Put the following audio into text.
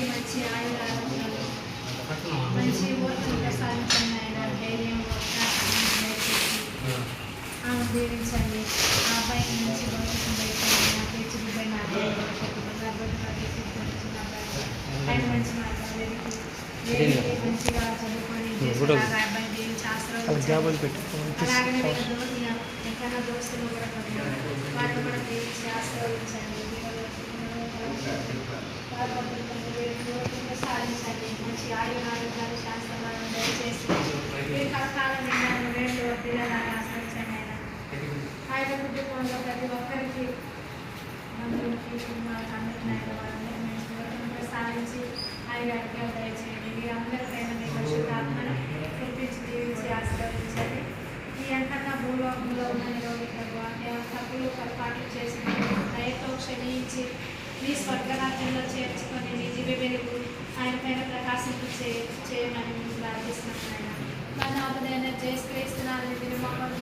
అందరికీ మంచి ఆయుర ఆరోగ్యాలు మంచి ఓర్పును ప్రసాదించండి ఆయన ధైర్యం ఆమె దీవించండి ఆ అబ్బాయిని మంచి భవిష్యత్తు దయచేయండి నా పేరు దుబాయ్ నా ఆయన మంచి మంచిగా చదువుకొని అబ్బాయి దీవించి అలాగనే ఎక్కడైనా దోస్తులు కూడా వాళ్ళు కూడా దీవించి ఆశీర్వదించండి సాధించండి మంచి ఆయుర ఆరోగ్యాలు శాస్త్రాలను దయచేసి మీరు కలకాలం రెండు పిల్లలాగా ఆశ్రయించండి ఆయన కుటుంబంలో ప్రతి ఒక్కరికి మందులకి కుటుంబాలకు అందరికీ వాళ్ళందరినీ సాధించి ఆయన ఆరోగ్యాలు దయచేయండి మీరు అందరికైనా మీ పరిశుద్ధాత్మను కురిపించి దీవించి ఆశీర్వదించండి ఈ అంతగా భూలోకంలో ఉన్న నిరోగితకు తప్పులు పొరపాట్లు చేసి దయతో క్షమించి మీ స్వర్గరాజ్యంలో చేర్చుకొని మీ జీవి వెలుగు ఆయన పైన ప్రకాశింపు చేయమని ప్రార్థిస్తున్నాను ఆయన మన నాథుడైన జయశ్రీస్తున్నాను మీరు